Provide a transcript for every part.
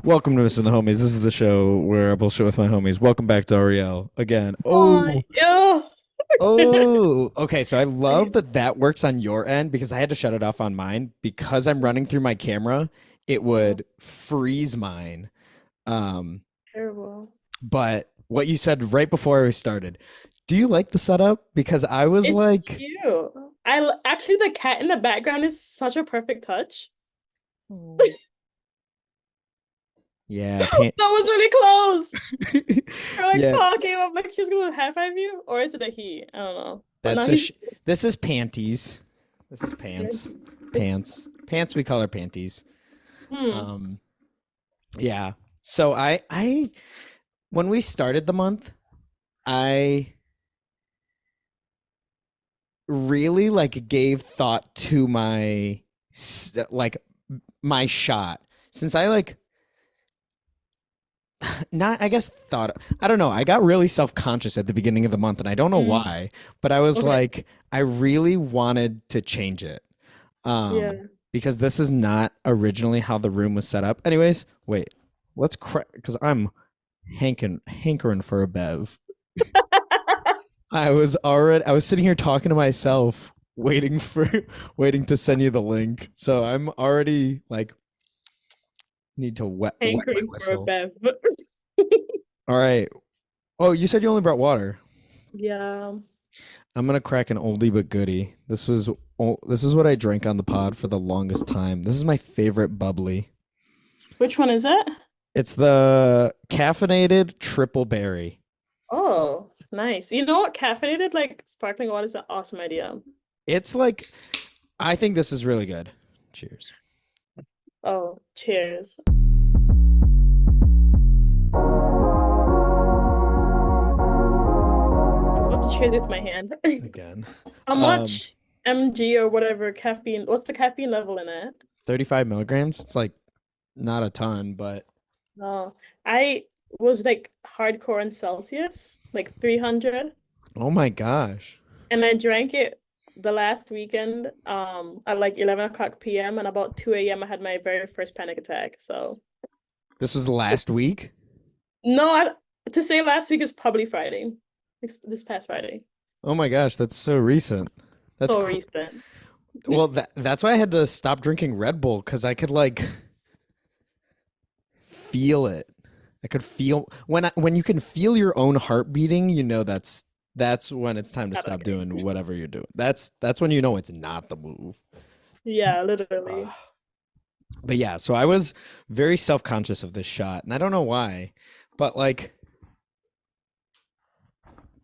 Welcome to Missin the Homies. This is the show where I bullshit with my homies. Welcome back to Ariel again. Oh, yeah. Okay. So I love that that works on your end because I had to shut it off on mine because I'm running through my camera. It Oh, would freeze mine. Um, terrible. but what you said right before we started, do you like the setup? Because I was It's like, cute. Actually, the cat in the background is such a perfect touch. oh. Yeah, That was really close. We're like yeah. talking about like she was gonna high five you, or is it a he? I don't know. But now That's a he's sh This is panties. This is yeah, pants. it's Pants we call her panties. hmm. Um yeah. So I when we started the month, I really like gave thought to like my shot. Since I like not I guess thought I don't know. I got really self-conscious at the beginning of the month and I don't know Mm, why, but I was okay. like I really wanted to change it. Yeah. Because this is not originally how the room was set up. Anyways, wait, let's crack because I'm hankering for a bev. I was sitting here talking to myself, waiting for waiting to send you the link. So I'm already like need to wet my Hankering for a whistle. bev. All right. Oh, you said you only brought water. Yeah. I'm gonna crack an oldie but goodie. This is what I drank on the pod for the longest time. This is my favorite bubbly. Which one is it? It's the caffeinated triple berry. Oh, nice. You know what? Caffeinated like sparkling water is an awesome idea. It's like I think this is really good. Cheers. Oh, cheers. I was about to cheers with my hand. Again. How Um much mg or whatever caffeine? What's the caffeine level in it? 35 milligrams. It's like not a ton, but No, I was like hardcore in Celsius, like 300, oh my gosh. and I drank it the last weekend, at like 11 o'clock p.m. and about 2 a.m. I had my very first panic attack. So This was last week. no, to say last week is probably Friday, this past Friday. Oh my gosh, that's so recent. That's So cr- recent. well that's why I had to stop drinking Red Bull cuz I could like feel it. I could feel when you can feel your own heart beating, you know that's when it's time to Not stop okay. doing whatever you're doing. That's when you know it's not the move. Yeah, literally. Ugh. But yeah, so I was very self-conscious of this shot, and I don't know why, but like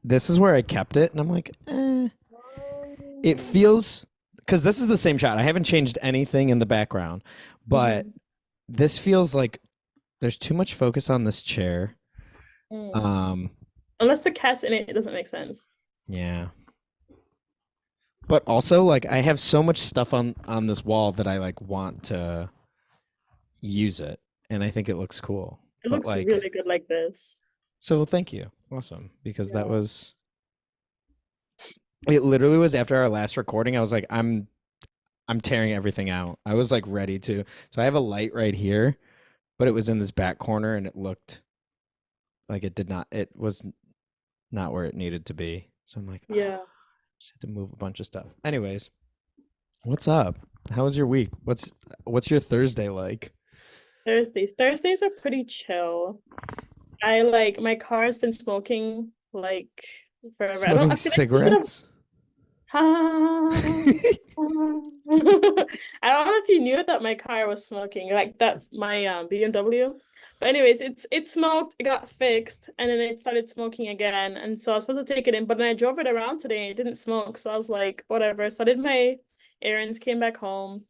this is where I kept it, and I'm like, it feels because this is the same shot. I haven't changed anything in the background, but Mhm. this feels like there's too much focus on this chair. Mm. Um, Unless the cat's in it, it doesn't make sense. yeah, but also like I have so much stuff on this wall that I like want to use it, and I think it looks cool. It But looks like, really good like this. so thank you, awesome, because that Yeah. was it. Literally was after our last recording. I was like, I'm tearing everything out. I was like ready to. So I have a light right here, but it was in this back corner, and it looked like it did not. It was not where it needed to be. So I'm like, Yeah. just had to move a bunch of stuff. Anyways, what's up? How was your week? What's your Thursday like? Thursdays. Thursdays are pretty chill. I like my car has been smoking like forever. Smoking I feel like I should have cigarettes? I don't know if you knew that my car was smoking, like that my BMW. But anyways, it smoked, it got fixed, and then it started smoking again. And so I was supposed to take it in, but then I drove it around today and it didn't smoke. So I was like, whatever. So I did my errands, came back home,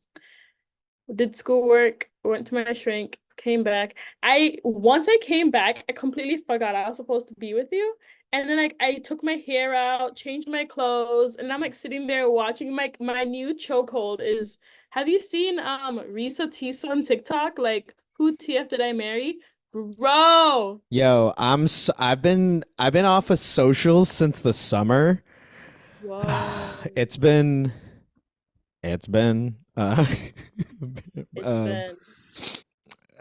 did schoolwork, went to my shrink, came back. I once I came back, I completely forgot I was supposed to be with you. And then like I took my hair out, changed my clothes, and I'm like sitting there watching my new chokehold is have you seen Risa Tisa on TikTok? Like who TF did I marry? Bro. Yo, I've been off of socials since the summer. Whoa. It's been it's been It's um been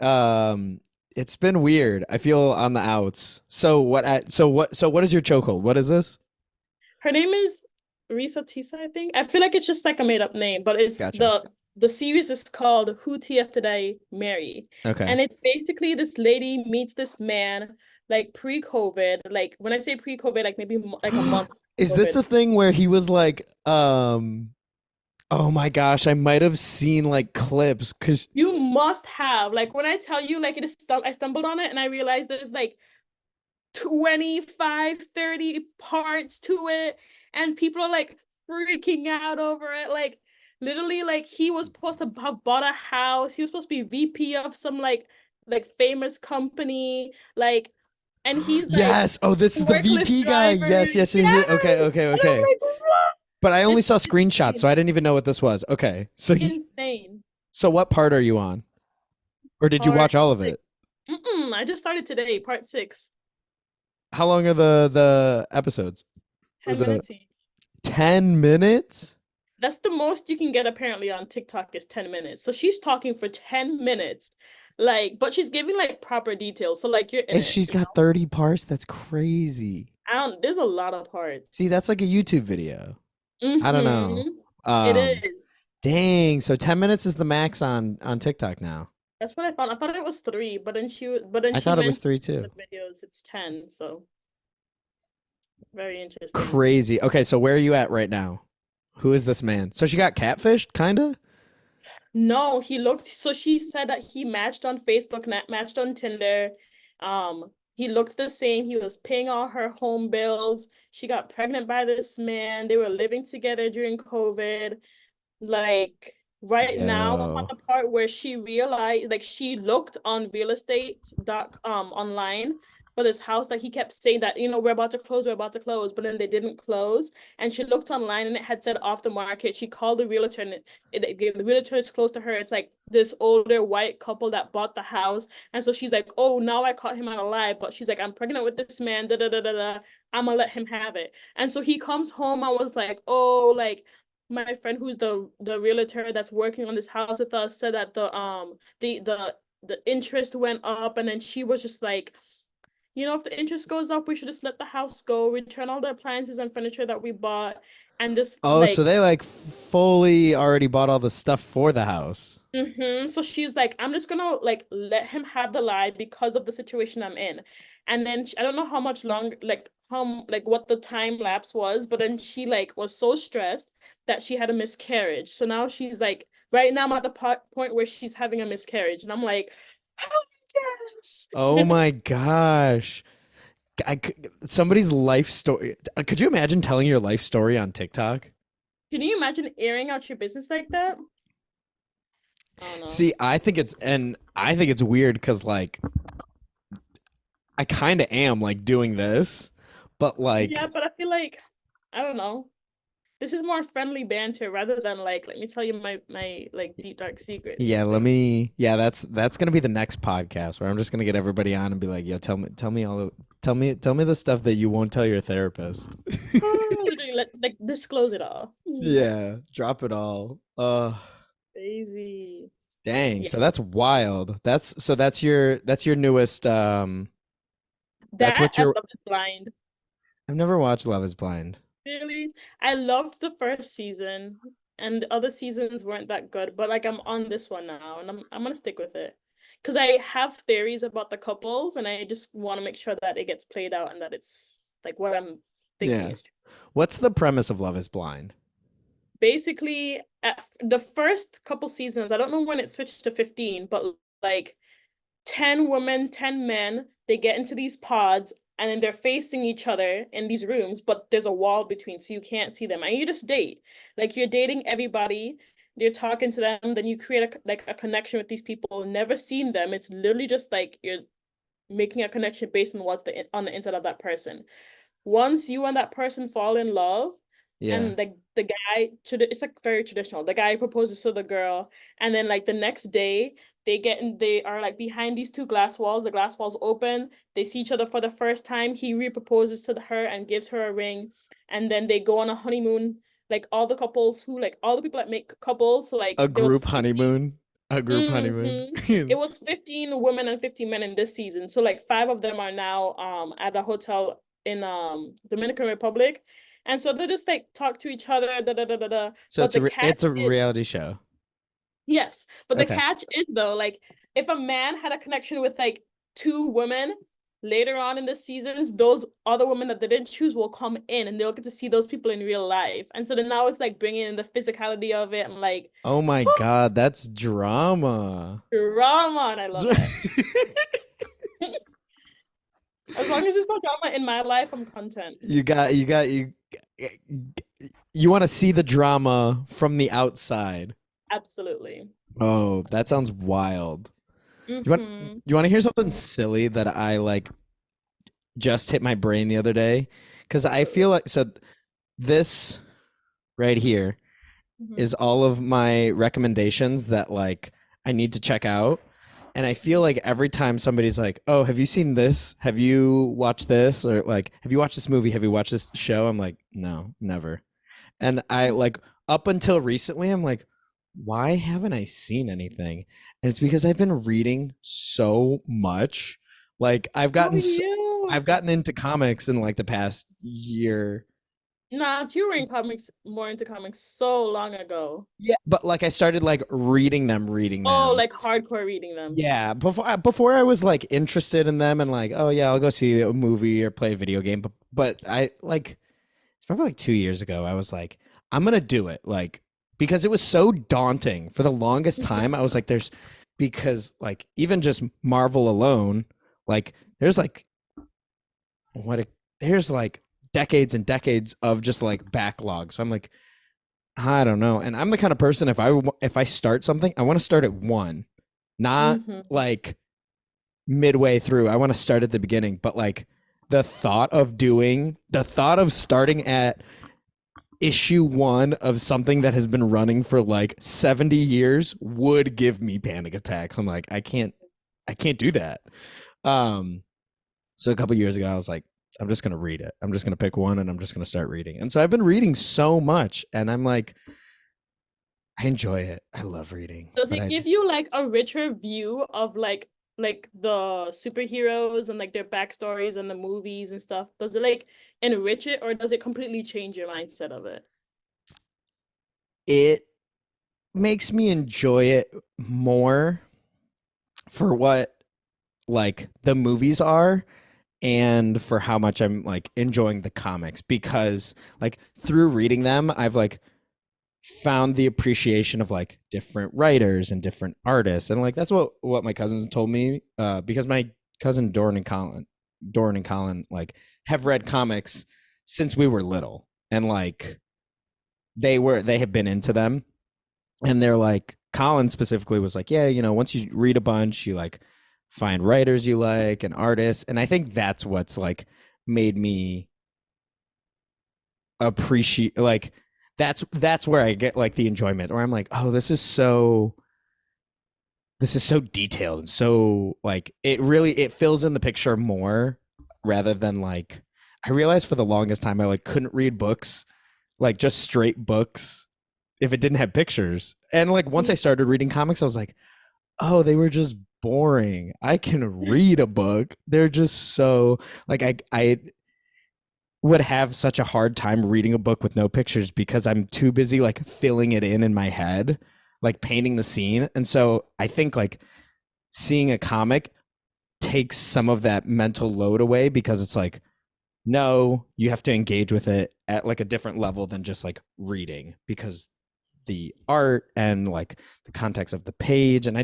um It's been weird. I feel on the outs. So what is your chokehold? What is this? Her name is Risa Tisa, I think. I feel like it's just like a made up name, but it's Gotcha. the series is called Who TF Did I Marry? Okay. And it's basically this lady meets this man like pre-COVID. Like when I say pre-COVID, like maybe like a month Is this COVID. a thing where he was like, oh my gosh, I might have seen like clips because You must have like when I tell you like I stumbled on it and I realized there's like 25, 30 parts to it and people are like freaking out over it like literally like he was supposed to have bought a house, he was supposed to be VP of some like famous company like and he's like yes. Oh, this is the workless VP guy. driver. Yes, yes, yes, yes. Okay, Yes, okay, and I'm okay. like what? But I only it's saw screenshots, so insane. I didn't even know what this was. Okay. Insane So what part are you on? Or did you part watch all of six. it? I just started today, part 6. How long are the episodes? Or 10 the minutes each. 10 minutes? That's the most you can get apparently on TikTok is 10 minutes. So she's talking for 10 minutes. Like, but she's giving like proper details. So like you're in And it, she's you got know? 30 parts? That's crazy. I don't there's a lot of See, parts. that's like a YouTube video. I don't know. Mm-hmm. It Um, is. dang. So 10 minutes is the max on TikTok now. That's what I found. I thought it was 3, but then I she thought it was mentioned 3 in the too. videos it's 10. So very interesting. Crazy. Okay, so where are you at right now? Who is this man? So she got catfished, kinda? No, he looked so she said that he matched on Facebook, matched on Tinder. He looked the same. He was paying all her home bills. She got pregnant by this man. They were living together during COVID. Like right now, I'm at Yo. the part where she realized, like she looked on real estate dot online for this house that he kept saying that, we're about to close, we're about to close, but then they didn't close. And she looked online and it had said off the market. She called the realtor and the realtor is close to her. It's like this older white couple that bought the house. And so she's like, oh, now I caught him out alive. But she's like, I'm pregnant with this man, da da da da da. I'm gonna let him have it. And so he comes home. I was like, oh, like my friend who's the realtor that's working on this house with us said that the interest went up and then she was just like if the interest goes up we should just let the house go, return all the appliances and furniture that we bought and just Oh, like so they like fully already bought all the stuff for the house. So she's like, I'm just gonna like let him have the lie because of the situation I'm in. And then I don't know how much long, like like what the time lapse was, but then she like was so stressed that she had a miscarriage. So now she's like, right now I'm at the point where she's having a miscarriage, and I'm like, oh my Oh gosh. my gosh. Somebody's life story. Could you imagine telling your life story on TikTok? Can you imagine airing out your business like that? I don't know. See, I think it's weird because like I kind of am like doing this, but Yeah, like but I feel like I don't know. This is more friendly banter rather than like, let me tell you my like deep dark secrets yeah, and things. yeah, that's gonna be the next podcast where I'm just gonna get everybody on and be like, yo, tell me all the tell me the stuff that you won't tell your therapist. Oh, literally, like disclose it all. Yeah, drop it all. Crazy. Dang. Yeah, So that's wild. That's your newest that's that what I your love is blind. I've never watched Love is Blind. Really, I loved the first season, and the other seasons weren't that good. But like, I'm on this one now, and I'm gonna stick with it because I have theories about the couples, and I just want to make sure that it gets played out and that it's like what I'm thinking Yeah. is true. What's the premise of Love is Blind? Basically, at the first couple seasons, I don't know when it switched to 15, but like 10 women, 10 men, they get into these pods and then they're facing each other in these rooms, but there's a wall between, so you can't see them. And you just date. Like you're dating everybody, you're talking to them, then you create a connection with these people, never seen them. It's literally just like you're making a connection based on what's on the inside of that person. Once you and that person fall in love, Yeah. and like the guy it's like very traditional. The guy proposes to the girl, and then like the next day they are like behind these two glass walls. The glass walls open. They see each other for the first time. He reproposes to her and gives her a ring, and then they go on a honeymoon. Like all the couples who like all the people that make couples. So like A there was group 50. honeymoon. A group honeymoon. hmm It was 15 women and 50 men in this season. So like five of them are now at a hotel in Dominican Republic. And so they just like talk to each other, da da da da da. So But the catch it's a is reality show. yes, but the Okay. catch is though, like if a man had a connection with like two women later on in the seasons, those other women that they didn't choose will come in and they'll get to see those people in real life. And so then now it's like bringing in the physicality of it and like Oh my God, that's drama. drama, and I love it. As long as there's no drama in my life, I'm content. you want to see the drama from the outside. Absolutely. Oh, that sounds wild. Mm-hmm. You want to hear something silly that I like just hit my brain the other day? Because I feel Absolutely. like so this right here Mm-hmm. is all of my recommendations that like I need to check out. And I feel like every time somebody's like, "Oh, have you seen this? Have you watched this?" Or like, "Have you watched this movie? Have you watched this show?" I'm like, "No, never." And I like up until recently, I'm like, "Why haven't I seen anything?" And it's because I've been reading so much. Like Oh, you. I've gotten into comics in like the past year. Nah, you were in comics more into comics so long ago. Yeah, but like I started like reading Oh, them. like hardcore reading them. Yeah, before I was like interested in them and like, oh yeah, I'll go see a movie or play a video game. But I like it's probably like 2 years ago. I was like, I'm gonna do it, like because it was so daunting for the longest time. I was like, there's because like even just Marvel alone, like there's like what a, there's like decades and decades of just like backlog. So I'm like, I don't know. And I'm the kind of person if I start something, I want to start at one, not Mm-hmm. like midway through. I want to start at the beginning, but like the thought of starting at issue one of something that has been running for like 70 years would give me panic attacks. I'm like, I can't do that. Um, so a couple years ago, I was like, I'm just gonna read it. I'm just gonna pick one and I'm just gonna start reading. And so I've been reading so much, and I'm like, I enjoy it. I love reading, Does but it I give you like a richer view of like the superheroes and like their backstories and the movies and stuff? Does it like enrich it or does it completely change your mindset of it? it makes me enjoy it more for what like the movies are and for how much I'm like enjoying the comics because like through reading them I've like found the appreciation of like different writers and different artists and like that's what my cousins told me because my cousin Doran and Colin like have read comics since we were little and like they have been into them and they're like Colin specifically was like, yeah, you know, once you read a bunch, you like find writers you like and artists, and I think that's what's like made me appreciate like that's where I get like the enjoyment, where I'm like, oh, this is so detailed and so like it fills in the picture more rather than like I realized for the longest time I like couldn't read books like just straight books if it didn't have pictures. And like once I started reading comics, I was like, oh, they were just boring. I can read a book. They're just so like I would have such a hard time reading a book with no pictures because I'm too busy like filling it in my head, like painting the scene. And so I think like seeing a comic takes some of that mental load away because it's like no, you have to engage with it at like a different level than just like reading because the art and like the context of the page and I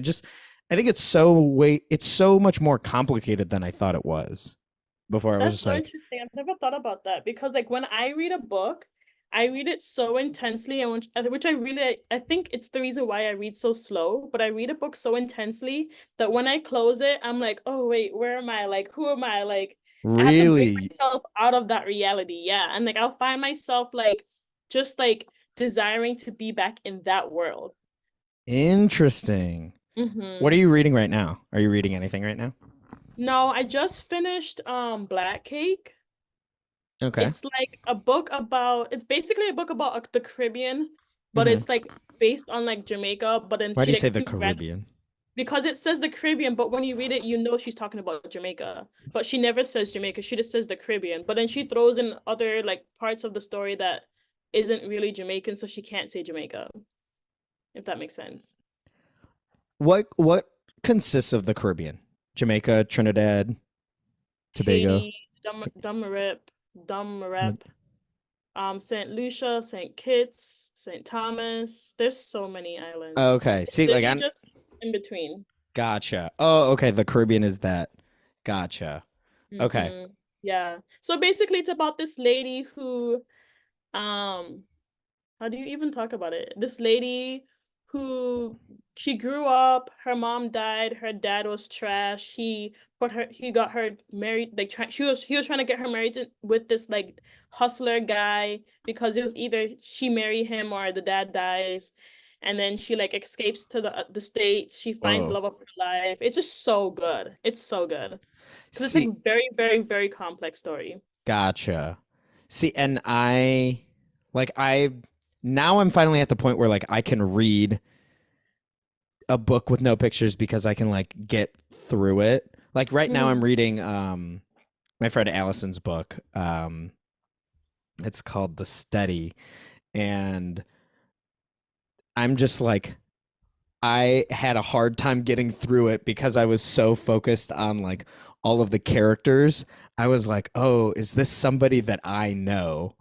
think it's so much more complicated than I thought it was before. I was That's just so like interesting. I've never thought about that because like when I read a book, I read it so intensely and which I really I think it's the reason why I read so slow, but I read a book so intensely that when I close it, I'm like, "Oh wait, where am I? Like who am I?" Like I have to break really myself out of that reality. Yeah, and like I'll find myself like just like desiring to be back in that world. interesting. What are Mm-hmm. you reading right now? Are you reading anything right now? No, I just finished Black Cake. Okay. It's like a book about, it's basically a book about the Caribbean. but Hmm. it's like based on like Jamaica, but then Why do she you say like the too ran Caribbean? because it says the Caribbean, but when you read it, you know she's talking about Jamaica. But she never says Jamaica, she just says the Caribbean. But then she throws in other like parts of the story that isn't really Jamaican, so she can't say Jamaica, if that makes sense. What consists of the Caribbean? Jamaica, Trinidad, Tobago. Haiti, Dummerep, St. Lucia, St. Kitts, St. Thomas. There's so many islands. Okay. It's See, like literally I just in between. gotcha. Oh, okay. The Caribbean is that. Gotcha. Okay. Yeah. So basically it's about this lady who um how do you even talk about it? This lady who she grew up, her mom died, her dad was trash. He got her married like he was trying to get her married with this like hustler guy because it was either she marry him or the dad dies. And then she like escapes to the States. She finds Oh, love of her life. It's just so good. It's so good. Because it's like see, very, very, very complex story. gotcha. See, and I now I'm finally at the point where like I can read a book with no pictures because I can like get through it. Like right now I'm Mm. reading my friend Allison's book. It's called The Steady, and I'm just like I had a hard time getting through it because I was so focused on like all of the characters. I was like, "Oh, is this somebody that I know?"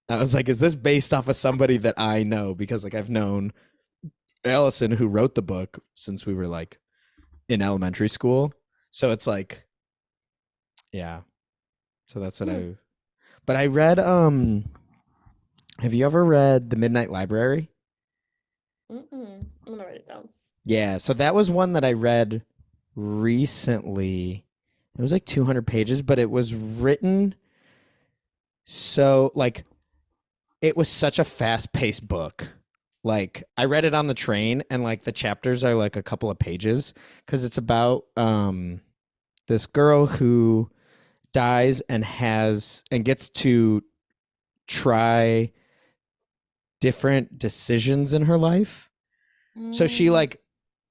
I was like, "Is this based off of somebody that I know?" Because like I've known Allison who wrote the book since we were like in elementary school. So it's like, yeah. So that's what Hmm. I But I read have you ever read The Midnight Library? Mm-mm. I'm gonna write it down. Yeah, so that was one that I read recently. It was like 200 pages, but it was written so like it was such a fast-paced book. Like I read it on the train and like the chapters are like a couple of pages cuz it's about this girl who dies and has and gets to try different decisions in her life. So she Mm, like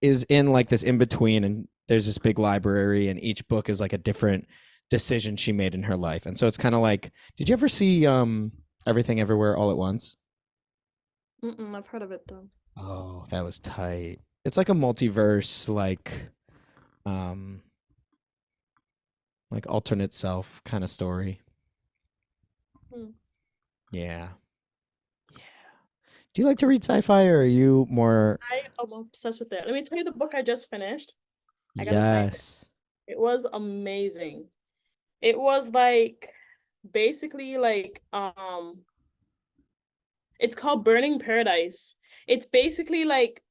is in like this in between, and there's this big library, and each book is like a different decision she made in her life. And so it's kind of like, did you ever see Everything Everywhere All at Once? I've heard of it though. Oh, that was tight. It's like a multiverse, um like alternate self kind of story. Hmm. Yeah. Do you like to read sci-fi, or are you more? I am obsessed with it. Let me tell you the book I just finished. I gotta find it. Yes. It was amazing. It was like basically like it's called Burning Paradise. It's basically like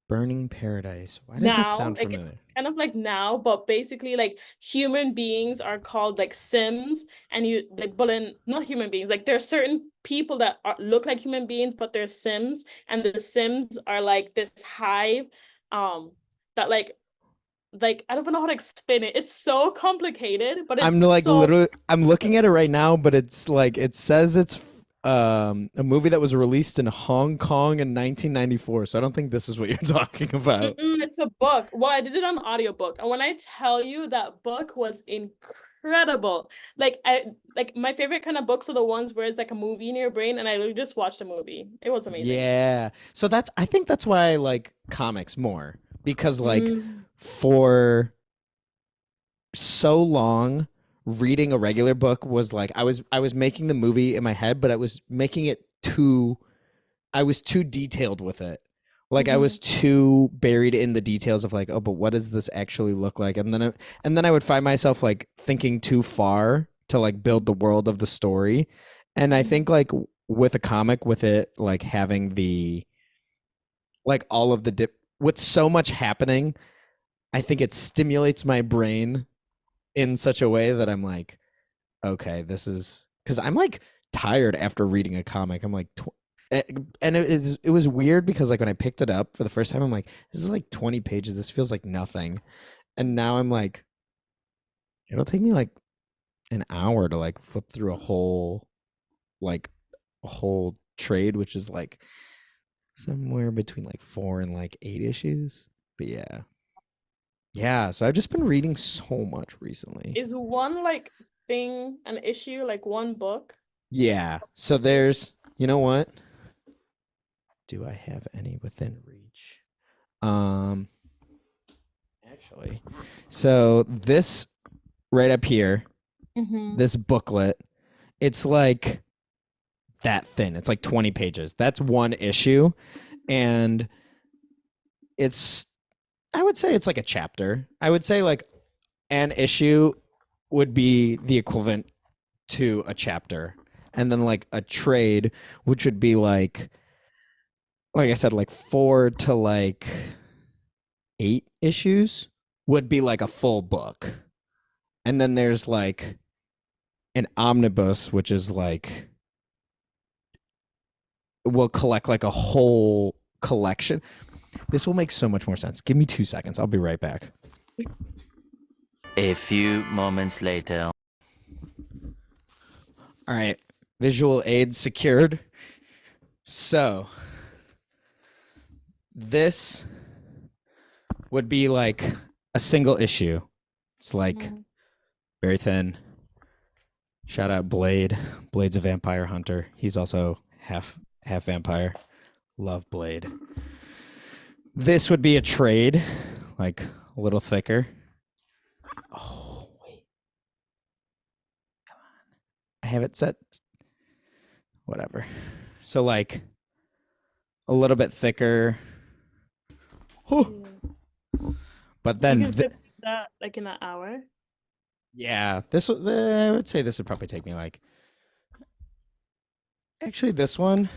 Burning Paradise. Why does that now, sound like it's familiar? kind of like now, but basically like human beings are called like Sims, and you like, but then not human beings. Like there are certain people that look like human beings, but they're Sims, and the Sims are like this hive, um, that like I don't know how to explain it. It's so complicated, but it's I'm like so literally I'm looking good. at it right now, but it's like it says it's a movie that was released in Hong Kong in 1994. So I don't think this is what you're talking about. It's a book. Well, I did it on audiobook. And when I tell you that book was incredible. Like my favorite kind of books are the ones where it's like a movie in your brain and I literally just watched a movie. It was amazing. Yeah. So that's I think that's why I like comics more because like Mm. for so long reading a regular book was like I was making the movie in my head, but I was making it too I was too detailed with it. Like I was Hmm. too buried in the details of like, oh, but what does this actually look like? And then I would find myself like thinking too far to like build the world of the story. And I think like with a comic, with it like having the like all of the dip with so much happening, I think it stimulates my brain in such a way that I'm like, okay, this is because I'm like tired after reading a comic. I'm like, and it was weird because like when I picked it up for the first time, I'm like, this is like 20 pages. This feels like nothing. And now I'm like, it'll take me like an hour to like flip through like a whole trade, which is like somewhere between like 4 and like 8 issues. But yeah. Yeah, so I've just been reading so much recently. Is one like thing an issue, like one book? Yeah. So there's, you know what? Do I have any within reach? Um actually. So this right up here, Mm-hmm. this booklet, it's like that thin. It's like 20 pages. That's one issue and it's I would say it's like a chapter. I would say like an issue would be the equivalent to a chapter. And then like a trade, which would be like I said, like 4 to like 8 issues would be like a full book. And then there's like an omnibus, which is like will collect like a whole collection. This will make so much more sense. Give me 2 seconds. I'll be right back. A few moments later. All right. Visual aid secured. So this would be like a single issue. It's like Mm-hmm. very thin. Shout out Blade. Blade's a vampire hunter. He's also half vampire. Love Blade. This would be a trade, like a little thicker. Oh wait, I have it set. Whatever. So like a little bit thicker. Oh, Yeah. but You then can flip that like in an hour. yeah, this I would say this would probably take me like actually this one.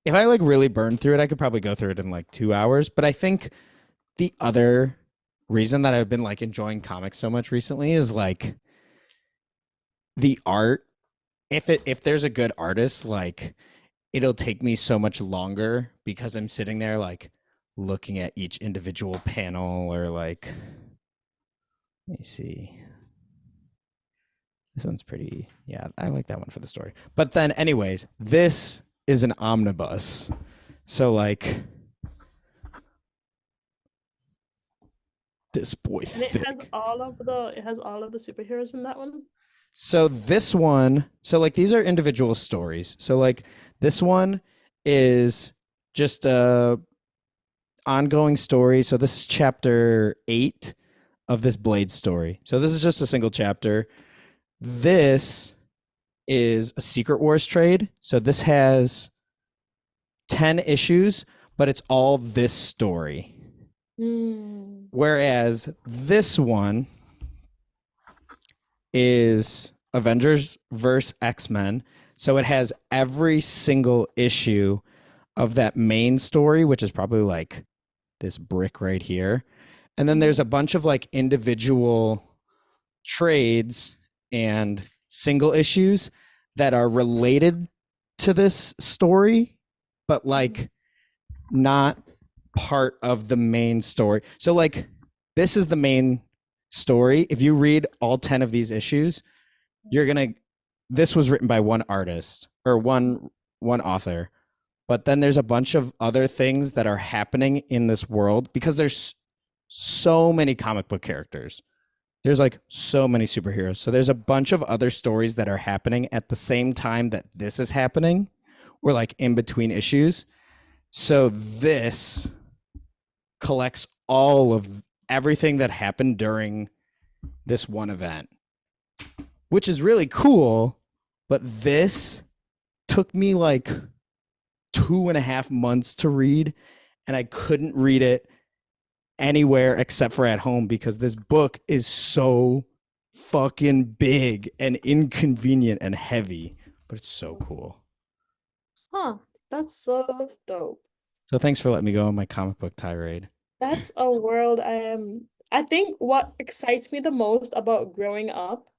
If I like really burn through it, I could probably go through it in like 2 hours. But I think the other reason that I've been like enjoying comics so much recently is like the art. If there's a good artist, like it'll take me so much longer because I'm sitting there like looking at each individual panel or like let me see. This one's pretty yeah, I like that one for the story. But then anyways, this is an omnibus. So like this boy And thick. it has all of the superheroes in that one. So this one, so like these are individual stories. So like this one is just a ongoing story. So this is chapter 8 of this Blade story. So this is just a single chapter. This is a Secret Wars trade. So this has 10 issues, but it's all this story. Mm. Whereas this one is Avengers versus X-Men. So it has every single issue of that main story, which is probably like this brick right here. And then there's a bunch of like individual trades and single issues that are related to this story, but like not part of the main story. So like this is the main story. If you read all 10 of these issues, you're going to this was written by one artist or one author. But then there's a bunch of other things that are happening in this world because there's so many comic book characters. There's like so many superheroes. So there's a bunch of other stories that are happening at the same time that this is happening or like in between issues. So this collects all of everything that happened during this one event, which is really cool. But this took me like 2.5 months to read, and I couldn't read it anywhere except for at home because this book is so fucking big and inconvenient and heavy, but it's so cool. Huh. That's so dope. So thanks for letting me go on my comic book tirade. That's a world I am. I think what excites me the most about growing up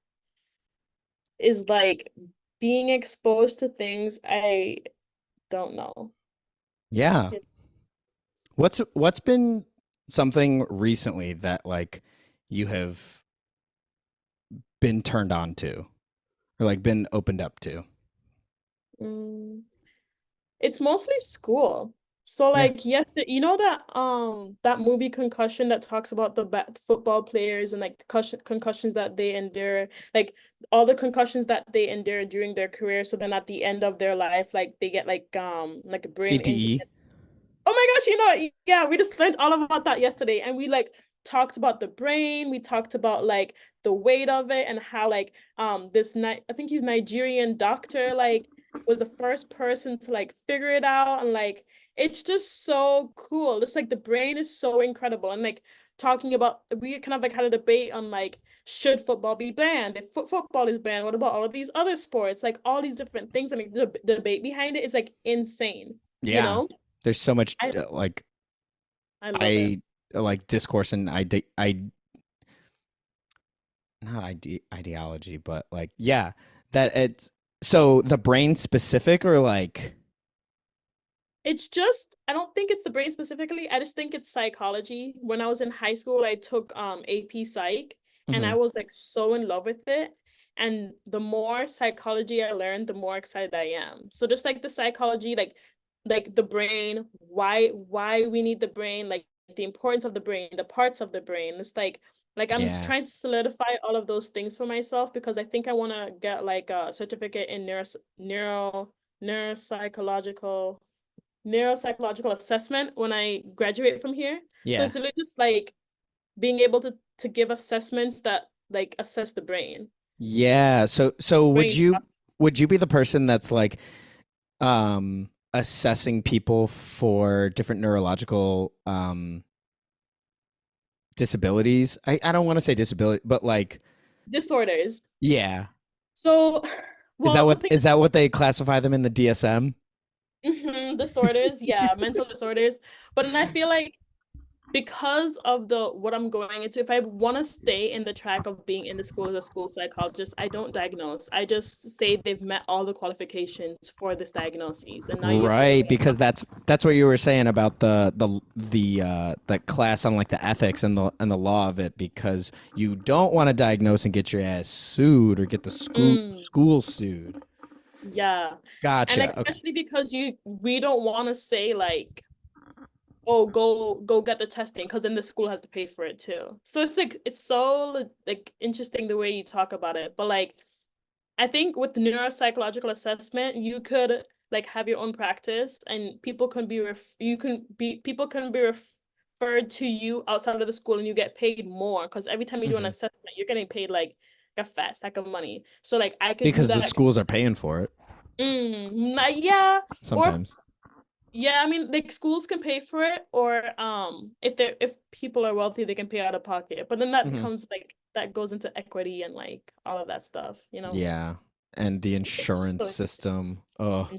is like being exposed to things I don't know. Yeah. What's been something recently that like you have been turned on to or like been opened up to? Mm. It's mostly school. So Yeah. like yes, you know that movie Concussion that talks about the football players and like concussions that they endure, like all the concussions that they endure during their career. So then at the end of their life, like they get like a brain injury. CTE. Oh my gosh, yeah, we just learned all about that yesterday. And we like talked about the brain, we talked about like the weight of it and how like this night I think he's Nigerian doctor like was the first person to like figure it out and like it's just so cool. It's like the brain is so incredible. And like talking about we kind of like had a debate on like should football be banned? If football is banned, what about all of these other sports? Like all these different things and like, the debate behind it is like insane, you Yeah. know? There's so much I like I love it. I like discourse and I not ideology, but like yeah, that it's so the brain specific or like It's just, I don't think it's the brain specifically. I just think it's psychology. When I was in high school, I took AP Psych and I mhm. was like so in love with it. And the more psychology I learned, the more excited I am. So just like the psychology, like the brain, why we need the brain, like the importance of the brain, the parts of the brain. It's like I'm Yeah. trying to solidify all of those things for myself because I think I want to get like a certificate in neuropsychological neuropsychological assessment when I graduate from here. So Yeah. it's really just like being able to give assessments that like assess the brain. Yeah. So Brain. would you be the person that's like assessing people for different neurological disabilities? I don't want to say disability, but like Disorders. yeah. So, well, the thing Is that what they classify them in the DSM? disorders, yeah, mental disorders. But then I feel like because of the what I'm going into, if I want to stay in the track of being in the school as a school psychologist, I don't diagnose. I just say they've met all the qualifications for this diagnosis, and now you have to work Right, it because out. that's what you were saying about the class on like the ethics and the law of it because you don't want to diagnose and get your ass sued or get the Mm, school sued. yeah. And Gotcha. Okay. especially because we don't want to say like, oh, go get the testing because then the school has to pay for it too. So it's like it's so like interesting the way you talk about it. But like I think with the neuropsychological assessment, you could like have your own practice and people can be people can be referred to you outside of the school and you get paid more because every time you do an Hmm. assessment, you're getting paid like a fat stack of money. So like I could do Because the that. schools are paying for it Yeah. Or sometimes. yeah, I mean like schools can pay for it or if people are wealthy, they can pay out of pocket. But then that Hmm. comes like that goes into equity and like all of that stuff, you know? Yeah, and the It's insurance so system. Oh, yeah.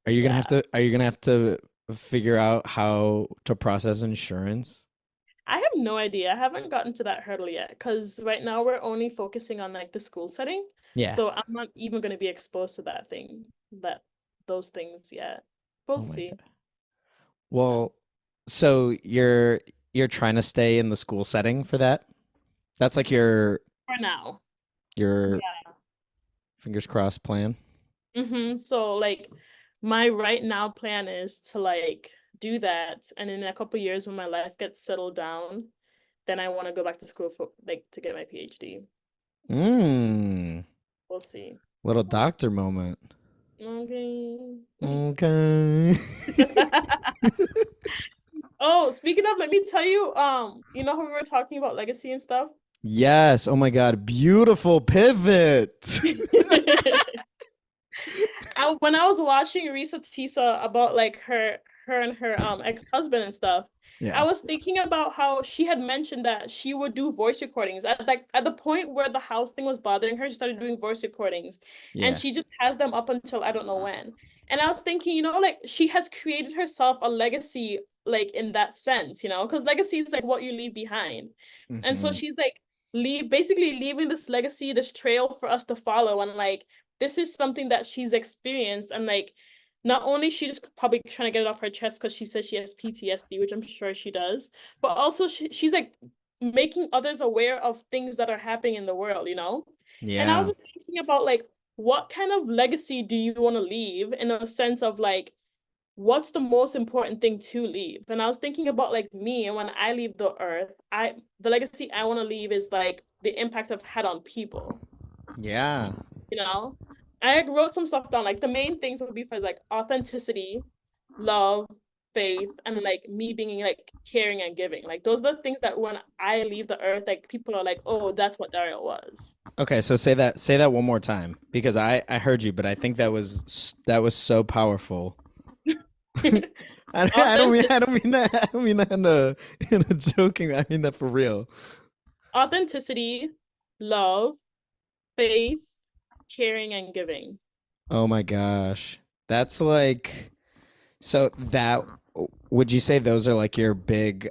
are you gonna have to figure out how to process insurance? I have no idea. I haven't gotten to that hurdle yet because right now we're only focusing on like the school setting. Yeah. So I'm not even going to be exposed to those things yet. We'll Oh my see. god. Well, so you're trying to stay in the school setting for that? That's like For now. your Yeah. fingers crossed plan. So like my right now plan is to like do that and in a couple years when my life gets settled down, then I want to go back to school for like to get my PhD. Mm. We'll see. Little doctor moment. Okay. Okay. Oh, speaking of, let me tell you, you know how we were talking about legacy and stuff? Yes. Oh my god. Beautiful pivot. When I was watching Risa Tisa about like her and her ex-husband and stuff, I Yeah. was thinking about how she had mentioned that she would do voice recordings at like at the point where the house thing was bothering her, she started doing voice recordings and Yeah. she just has them up until I don't know when. And I was thinking, you know, like she has created herself a legacy like in that sense, you know, because legacy is like what you leave behind. And so Hmm. she's like basically leaving this legacy, this trail for us to follow and like this is something that she's experienced and like not only she just probably trying to get it off her chest because she says she has PTSD, which I'm sure she does, but also she's like making others aware of things that are happening in the world, you know? And I was Yeah. just thinking about like what kind of legacy do you want to leave in a sense of like what's the most important thing to leave? And I was thinking about like me, and when I leave the earth, the legacy I want to leave is like the impact I've had on people, Yeah. you know? I wrote some stuff down. Like the main things would be for like authenticity, love, faith, and like me being like caring and giving. Like those are the things that when I leave the earth, like people are like, oh, that's what Daryl was. Okay, so say that one more time because I heard you, but I think that was so powerful. I don't mean Authentic that in a joking. I mean that for real. authenticity, love, faith, caring, and giving. Oh my gosh. That's like so that would you say those are like your big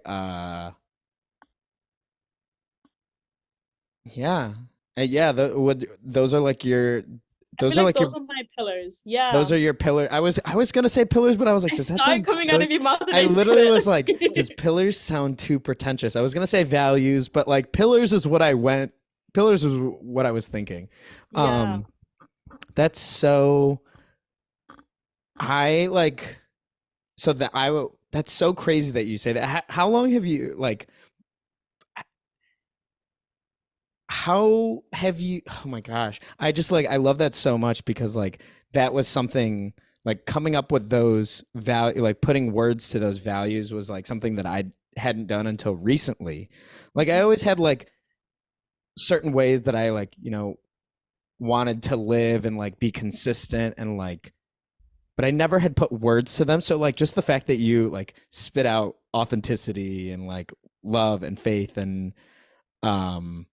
yeah. Yeah, those are like your I feel those are like like those your are my pillars. those Yeah. are your pillars. I was gonna say pillars, but I was like, I does that saw it sound coming out so? of your mouth and I I said literally was like, does it. pillars sound too pretentious? I was gonna say values, but like pillars is what I went. Pillars was what I was thinking. Yeah. Um, that's so. I like so that That's so crazy that you say that. How long have you like? How have you oh my gosh, I just like I love that so much because like that was something like coming up with those value like putting words to those values was like something that I hadn't done until recently. Like I Mhm. always had like certain ways that I like wanted to live and like be consistent and like but I never had put words to them. So like just the fact that you like spit out authenticity and like love and faith and um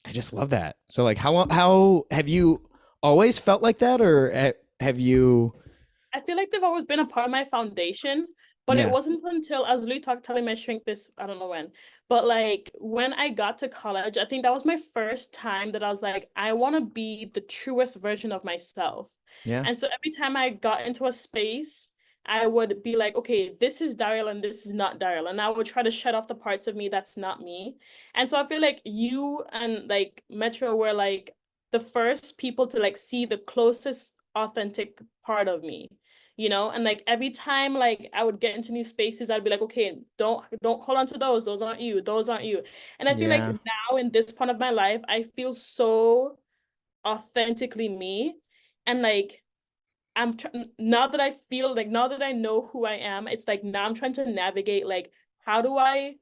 I just love that. So like how have you always felt like that or have you I feel like they've always been a part of my foundation, but it yeah. wasn't until I was literally telling my shrink this, I don't know when, but like when I got to college, I think that was my first time that I was like, I want to be the truest version of myself. Yeah. And so every time I got into a space, I would be like, okay, this is Daryl and this is not Daryl. And I would try to shut off the parts of me that's not me. And so I feel like you and like Metro were like the first people to like see the closest authentic part of me, you know. And like every time like I would get into new spaces, I'd be like, okay, don't hold on to those aren't you, those aren't you. And I feel like Yeah. now in this point of my life, I feel so authentically me. And like now that I feel like now that I know who I am, it's like now I'm trying to navigate like how do I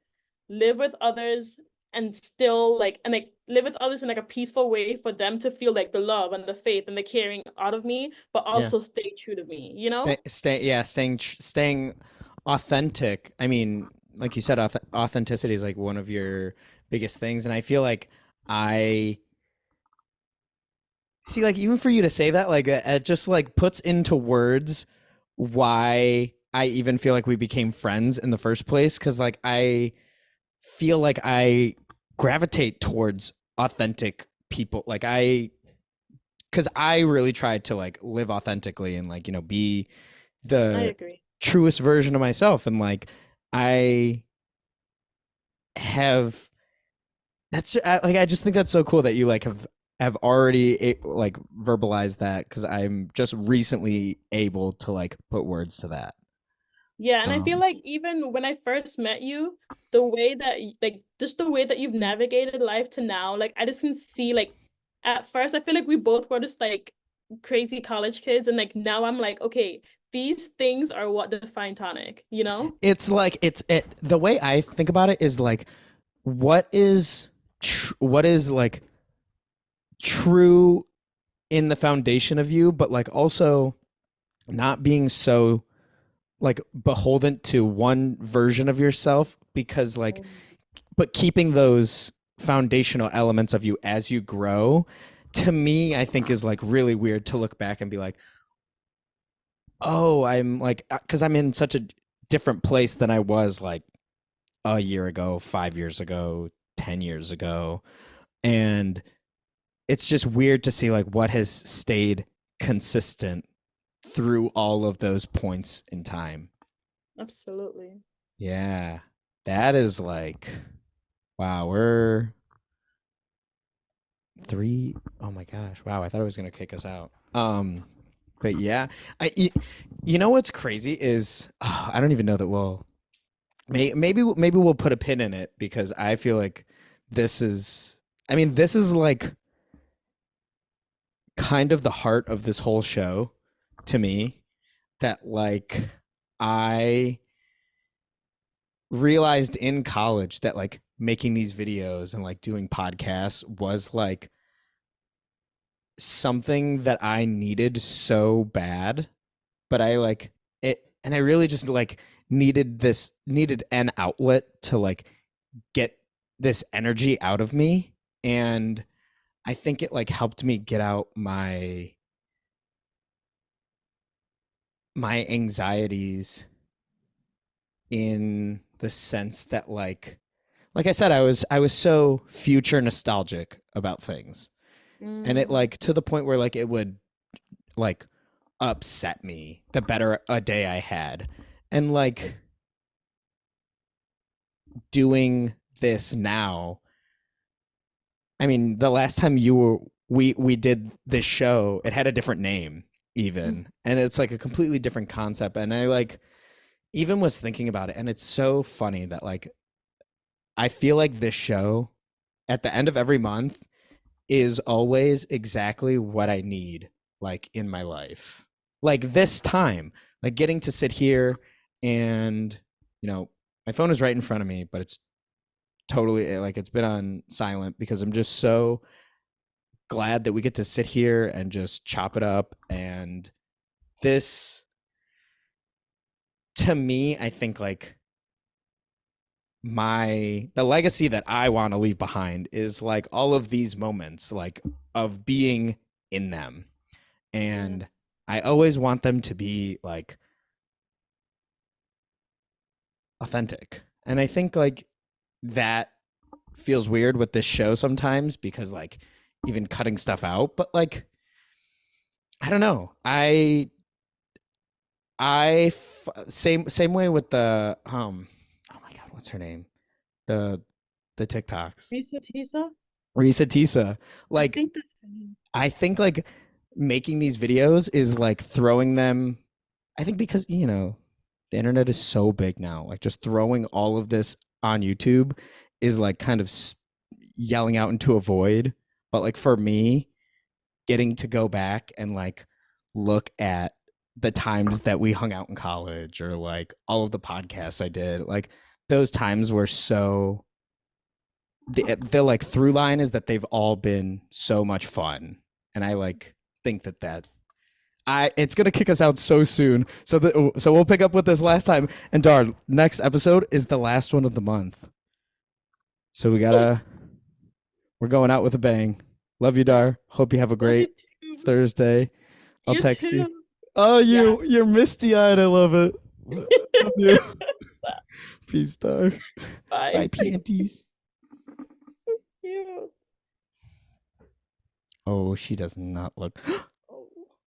live with others and still like and like live with others in like a peaceful way for them to feel like the love and the faith and the caring out of me, but Yeah. also stay true to me, you Stay know? stay yeah, staying authentic. I mean, like you said authenticity is like one of your biggest things and I feel like I see like even for you to say that like it just like puts into words why I even feel like we became friends in the first place cuz like I feel like I gravitate towards authentic people. Like cuz I really tried to like live authentically and like, be I the agree. truest version of myself and like I have like I just think that's so cool that you like have already like verbalized that cuz I'm just recently able to like put words to that. Yeah, and I feel Um like even when I first met you, the way that like just the way that you've navigated life to now, like I just can see like at first I feel like we both were just like crazy college kids, and like now I'm like, okay, these things are what define Tonic, you know? it's like the way I think about it is like what is what is like true in the foundation of you but like also not being so like beholden to one version of yourself because like but keeping those foundational elements of you as you grow to me I think is like really weird to look back and be like oh I'm like because I'm in such a different place than I was like a year ago 5 years ago 10 years ago and it's just weird to see like what has stayed consistent through all of those points in time. Absolutely. Yeah. That is like wow, we're three. Oh my gosh. Wow, I thought it was gonna kick us out. But yeah, you know what's crazy is I don't even know that maybe we'll put a pin in it because I feel like this is I mean this is like kind of the heart of this whole show to me, that like I realized in college that like making these videos and like doing podcasts was like something that I needed so bad, but I like it, and I really just like needed an outlet to like get this energy out of me. And I think it like helped me get out my anxieties, in the sense that like I said, I was so future nostalgic about things. And it Mm, like to the point where like it would like upset me the better a day I had. And like doing this now, I mean, the last time we did this show, it had a different name mm, even. And it's like a completely different concept. And I like even was thinking about it, and it's so funny that like I feel like this show at the end of every month is always exactly what I need, like in my life. Like this time, like getting to sit here and, you know, my phone is right in front of me, but it's totally like it's been on silent because I'm just so glad that we get to sit here and just chop it up. And this, to me, I think like the legacy that I want to leave behind is like all of these moments, like of being in them. yeah. And I always want them to be like authentic. And I think like that feels weird with this show sometimes because like even cutting stuff out, but like I don't know. Same way with the oh my god, what's her name? The the TikToks. Risa Tisa? Risa Tisa. I Like think that's her name. I think like making these videos is like throwing them. I think because the internet is so big now, like just throwing all of this on YouTube is like kind of yelling out into a void. But like for me, getting to go back and like look at the times that we hung out in college or like all of the podcasts I did, like those times were so the like through line is that they've all been so much fun. And I like think that I it's gonna kick us out so soon. So we'll pick up with this last time. And Dar, next episode is the last one of the month. So we're going out with a bang. Love you, Yeah. Dar. Hope you have a Love you great too. Thursday. I'll You text you. too. Oh, Yeah. you're misty eyed. I love it. Love you. Peace, Dar. Bye, Bye. panties. So cute. Oh, she does not look.